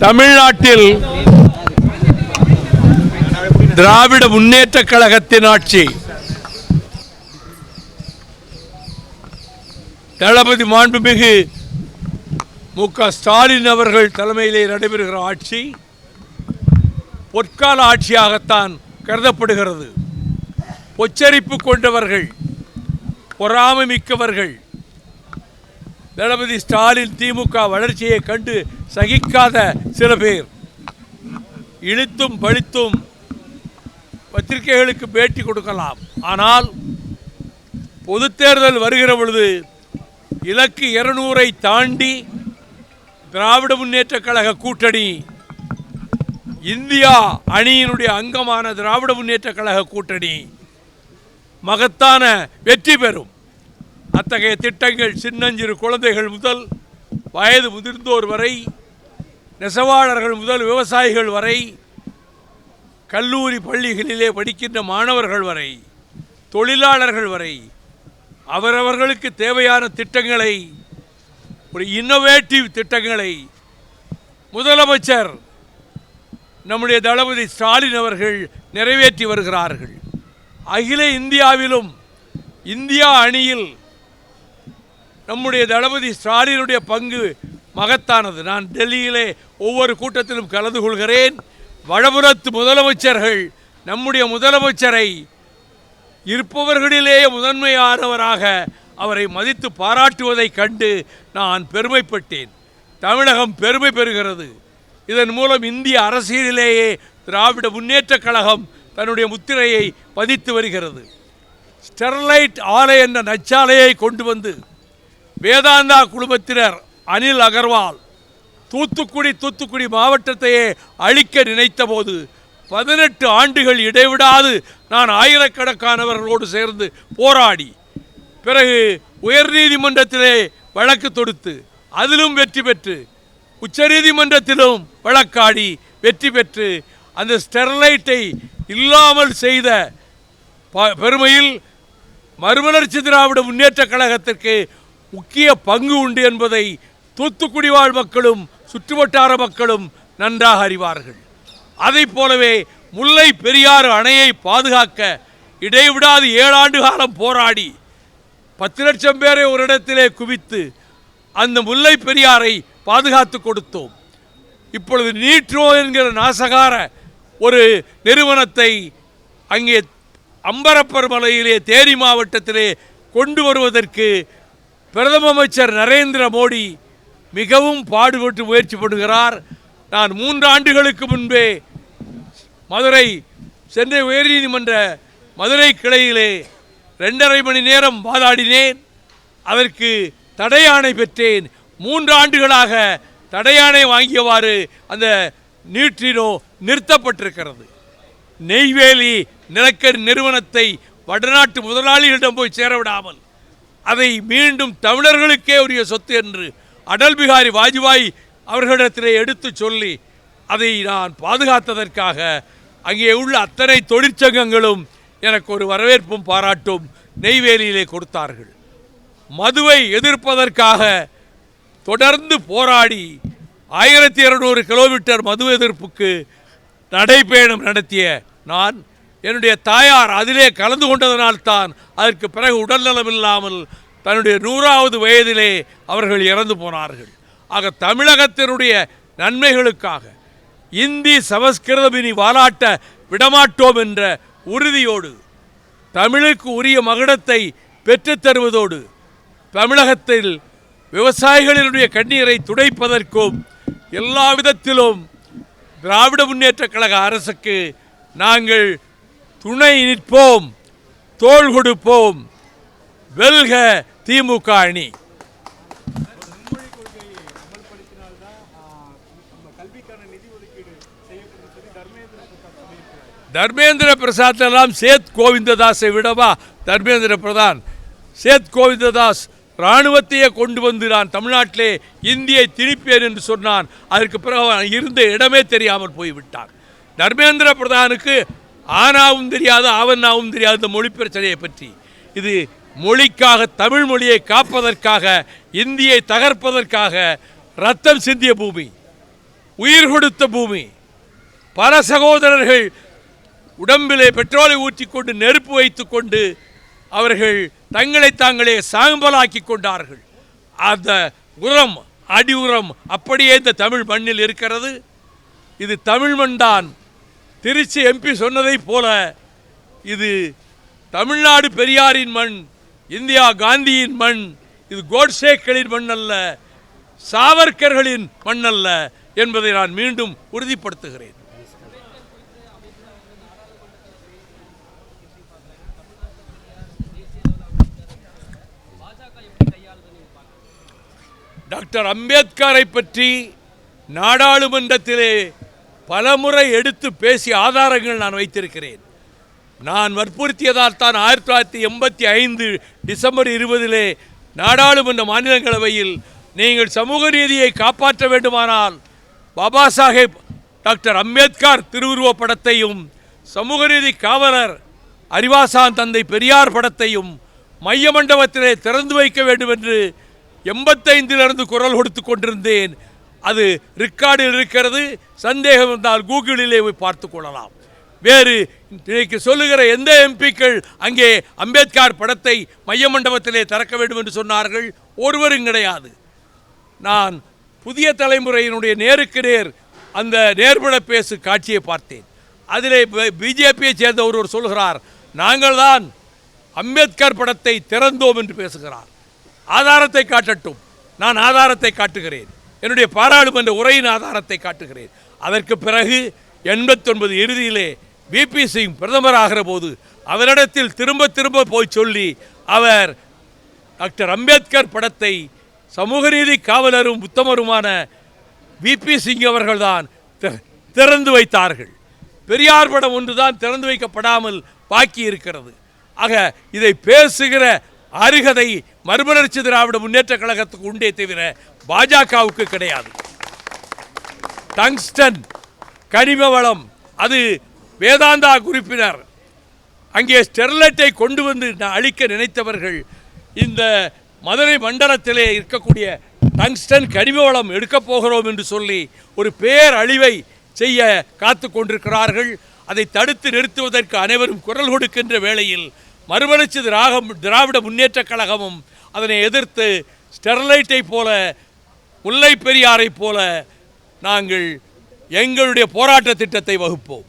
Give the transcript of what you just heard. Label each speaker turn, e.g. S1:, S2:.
S1: தமிழ்நாட்டில் திராவிட முன்னேற்ற கழகத்தின் ஆட்சி, தளபதி மாண்புமிகு மு.க. ஸ்டாலின் அவர்கள் தலைமையிலே நடைபெறுகிற ஆட்சி பொற்கால ஆட்சியாகத்தான் கருதப்படுகிறது. பொச்சரிப்பு கொண்டவர்கள், பொறாமை மிக்கவர்கள், தளபதி ஸ்டாலின் திமுக வளர்ச்சியை கண்டு சகிக்காத சில பேர் இழுத்தும் பழித்தும் பத்திரிகைகளுக்கு பேட்டி கொடுக்கலாம். ஆனால் பொது தேர்தல் வருகிற பொழுது இலக்கு 200-ஐ தாண்டி திராவிட முன்னேற்ற கழக கூட்டணி, இந்தியா அணியினுடைய அங்கமான திராவிட முன்னேற்ற கழக கூட்டணி மகத்தான வெற்றி பெறும். அத்தகைய திட்டங்கள் சின்னஞ்சிறு குழந்தைகள் முதல் வயது முதிர்ந்தோர் வரை, நெசவாளர்கள் முதல் விவசாயிகள் வரை, கல்லூரி பள்ளிகளிலே படிக்கின்ற மாணவர்கள் வரை, தொழிலாளர்கள் வரை அவரவர்களுக்கு தேவையான திட்டங்களை, ஒரு இன்னோவேட்டிவ் திட்டங்களை முதலமைச்சர் நம்முடைய தளபதி ஸ்டாலின் அவர்கள் நிறைவேற்றி வருகிறார்கள். அகில இந்தியாவிலும் இந்தியா அணியில் நம்முடைய தளபதி ஸ்டாலினுடைய பங்கு மகத்தானது. நான் டெல்லியிலே ஒவ்வொரு கூட்டத்திலும் கலந்து கொள்கிறேன். வடபுறத்து முதலமைச்சர்கள் நம்முடைய முதலமைச்சரை இருப்பவர்களிலேயே முதன்மையானவராக அவரை மதித்து பாராட்டுவதை கண்டு நான் பெருமைப்பட்டேன். தமிழகம் பெருமை பெறுகிறது. இதன் மூலம் இந்திய அரசியலிலேயே திராவிட முன்னேற்ற கழகம் தன்னுடைய முத்திரையை பதித்து வருகிறது. ஸ்டெர்லைட் ஆலை என்ற நச்சாலையை கொண்டு வந்து வேதாந்தா குழுமத்தினர் அனில் அகர்வால் தூத்துக்குடி மாவட்டத்தையே அழிக்க நினைத்த போது 18 ஆண்டுகள் இடைவிடாது நான் ஆயிரக்கணக்கானவர்களோடு சேர்ந்து போராடி, பிறகு உயர்நீதிமன்றத்திலே வழக்கு தொடுத்து அதிலும் வெற்றி பெற்று, உச்சநீதிமன்றத்திலும் வழக்காடி வெற்றி பெற்று அந்த ஸ்டெர்லைட்டை இல்லாமல் செய்த பெருமையில் மறுமலர்ச்சி திராவிட முன்னேற்ற கழகத்திற்கு முக்கிய பங்கு உண்டு என்பதை தூத்துக்குடி வாழ் மக்களும் சுற்றுவட்டார மக்களும் நன்றாக அறிவார்கள். அதை போலவே முல்லை பெரியாறு அணையை பாதுகாக்க இடைவிடாது 7 ஆண்டு காலம் போராடி 10 லட்சம் பேரை ஒரு இடத்திலே குவித்து அந்த முல்லை பெரியாரை பாதுகாத்து கொடுத்தோம். இப்பொழுது நீட்ரோ என்கிற நாசகார ஒரு நிறுவனத்தை அங்கே அம்பரப்பர் மலையிலே தேனி மாவட்டத்திலே கொண்டு வருவதற்கு பிரதம அமைச்சர் நரேந்திர மோடி மிகவும் பாடுபட்டு முயற்சி பண்ணுகிறார். நான் 3 ஆண்டுகளுக்கு முன்பே சென்னை உயர்நீதிமன்ற மதுரை கிளையிலே 2.5 மணி நேரம் வாதாடினேன். அதற்கு தடையாணை பெற்றேன். 3 ஆண்டுகளாக தடையாணை வாங்கியவாறு அந்த நியூட்ரினோ நிறுத்தப்பட்டிருக்கிறது. நெய்வேலி நிலக்கரி நிறுவனத்தை வடநாட்டு முதலாளிகளிடம் போய் சேரவிடாமல் அதை மீண்டும் தமிழர்களுக்கே உரிய சொத்து என்று அடல் பிகாரி வாஜ்பாய் அவர்களிடத்திலே எடுத்து சொல்லி அதை நான் பாதுகாத்ததற்காக அங்கே உள்ள அத்தனை தொழிற்சங்கங்களும் எனக்கு ஒரு வரவேற்பும் பாராட்டும் நெய்வேலியிலே கொடுத்தார்கள். மதுவை எதிர்ப்பதற்காக தொடர்ந்து போராடி 1200 கிலோமீட்டர் மது எதிர்ப்புக்கு நடைபயணம் நடத்திய நான், என்னுடைய தாயார் அதிலே கலந்து கொண்டதனால்தான் அதற்கு பிறகு உடல்நலம் இல்லாமல் தன்னுடைய 100வது வயதிலே அவர்கள் இறந்து போனார்கள். ஆக தமிழகத்தினுடைய நன்மைகளுக்காக இந்தி சமஸ்கிருதம் இனி வாலாட்ட விடமாட்டோம் என்ற உறுதியோடு தமிழுக்கு உரிய மகுடத்தை பெற்றுத்தருவதோடு தமிழகத்தில் விவசாயிகளினுடைய கண்ணீரை துடைப்பதற்கும் எல்லா விதத்திலும் திராவிட முன்னேற்ற கழக அரசுக்கு நாங்கள் துணை நிற்போம், தோள் கொடுப்போம். வெல்க திமுக அணி. தர்மேந்திர பிரசாத் எல்லாம் சேத் கோவிந்ததாஸை விடவா தர்மேந்திர பிரதான்? சேத் கோவிந்ததாஸ் இராணுவத்தையே கொண்டு வந்து நான் தமிழ்நாட்டிலே இந்தியை திணிப்பேன் என்று சொன்னான். அதற்கு பிறகு இருந்த இடமே தெரியாமல் போய்விட்டான். தர்மேந்திர பிரதானுக்கு ஆனாவும் தெரியாது, ஆவன்னாவும் தெரியாது இந்த மொழி பிரச்சனையை பற்றி. இது மொழிக்காக, தமிழ் மொழியை காப்பதற்காக, இந்தியை தகர்ப்பதற்காக ரத்தம் சிந்திய பூமி. உயிர் கொடுத்த பூமி. பல சகோதரர்கள் உடம்பிலே பெட்ரோலை ஊற்றிக்கொண்டு நெருப்பு வைத்துக்கொண்டு அவர்கள் தங்களை தாங்களே சாம்பலாக்கி கொண்டார்கள். அந்த உரம், அடி உரம் அப்படியே இந்த தமிழ் மண்ணில் இருக்கிறது. இது தமிழ் மண் தான். திருச்சி எம்பி சொன்னதை போல இது தமிழ்நாடு பெரியாரின் மண், இந்தியா காந்தியின் மண். இது கோட்சேக்களின் மண் அல்ல, சாவர்கர்களின் மண் அல்ல என்பதை நான் மீண்டும் உறுதிப்படுத்துகிறேன். டாக்டர் அம்பேத்கரை பற்றி நாடாளுமன்றத்திலே பலமுறை எடுத்து பேசிய ஆதாரங்கள் நான் வைத்திருக்கிறேன். நான் வற்புறுத்தியதால் தான் 1985 டிசம்பர் 20 நாடாளுமன்ற மாநிலங்களவையில் நீங்கள் சமூக நீதியை காப்பாற்ற வேண்டுமானால் பாபா சாஹேப் டாக்டர் அம்பேத்கர் திருவுருவப் படத்தையும் சமூக நீதி காவலர் அறிவாசான் தந்தை பெரியார் படத்தையும் மைய மண்டபத்திலே திறந்து வைக்க வேண்டும் என்று 85 குரல் கொடுத்து கொண்டிருந்தேன். அது ரெக்கார்டில் இருக்கிறது. சந்தேகம் இருந்தால் கூகுளிலே போய் பார்த்து கொள்ளலாம். வேறு இன்றைக்கு சொல்லுகிற எந்த எம்பிக்கள் அங்கே அம்பேத்கர் படத்தை மைய மண்டபத்திலே திறக்க வேண்டும் என்று சொன்னார்கள்? ஒருவரும் கிடையாது. நான் புதிய தலைமுறையினுடைய நேருக்கு நேர் அந்த நேர்பட பேசு காட்சியை பார்த்தேன். அதிலே பிஜேபியை சேர்ந்த ஒருவர் சொல்கிறார், நாங்கள் தான் அம்பேத்கர் படத்தை திறந்தோம் என்று பேசுகிறார். ஆதாரத்தை காட்டட்டும். நான் ஆதாரத்தை காட்டுகிறேன். என்னுடைய பாராளுமன்ற உரையின் ஆதாரத்தை காட்டுகிறேன். அதற்கு பிறகு 89 இறுதியிலே விபி சிங் பிரதமராகிற போது அவரிடத்தில் திரும்ப திரும்ப போய் சொல்லி அவர் டாக்டர் அம்பேத்கர் படத்தை சமூக நீதி காவலரும் உத்தமருமான விபி சிங் அவர்கள்தான் திறந்து வைத்தார்கள். பெரியார் படம் ஒன்றுதான் திறந்து வைக்கப்படாமல் பாக்கி இருக்கிறது. ஆக இதை பேசுகிற அருகதை மறுமலர்ச்சி திராவிட முன்னேற்ற கழகத்துக்கு உண்டே தவிர பாஜகவுக்கு கிடையாது. டங்ஸ்டன் கனிம வளம், அது வேதாந்தா உறுப்பினர் அங்கே ஸ்டெர்லைட்டை கொண்டு வந்து அழிக்க நினைத்தவர்கள் இந்த மதுரை மண்டலத்திலே இருக்கக்கூடிய டங்ஸ்டன் கனிம வளம் எடுக்கப் போகிறோம் என்று சொல்லி ஒரு பேரழிவை செய்ய காத்து கொண்டிருக்கிறார்கள். அதை தடுத்து நிறுத்துவதற்கு அனைவரும் குரல் கொடுக்கின்ற வேளையில் மறுமலர்ச்சி திராவிட முன்னேற்ற கழகமும் அதனை எதிர்த்து ஸ்டெர்லைட்டை போல முல்லை பெரியாரை போல நாங்கள் எங்களுடைய போராட்ட திட்டத்தை வகுப்போம்.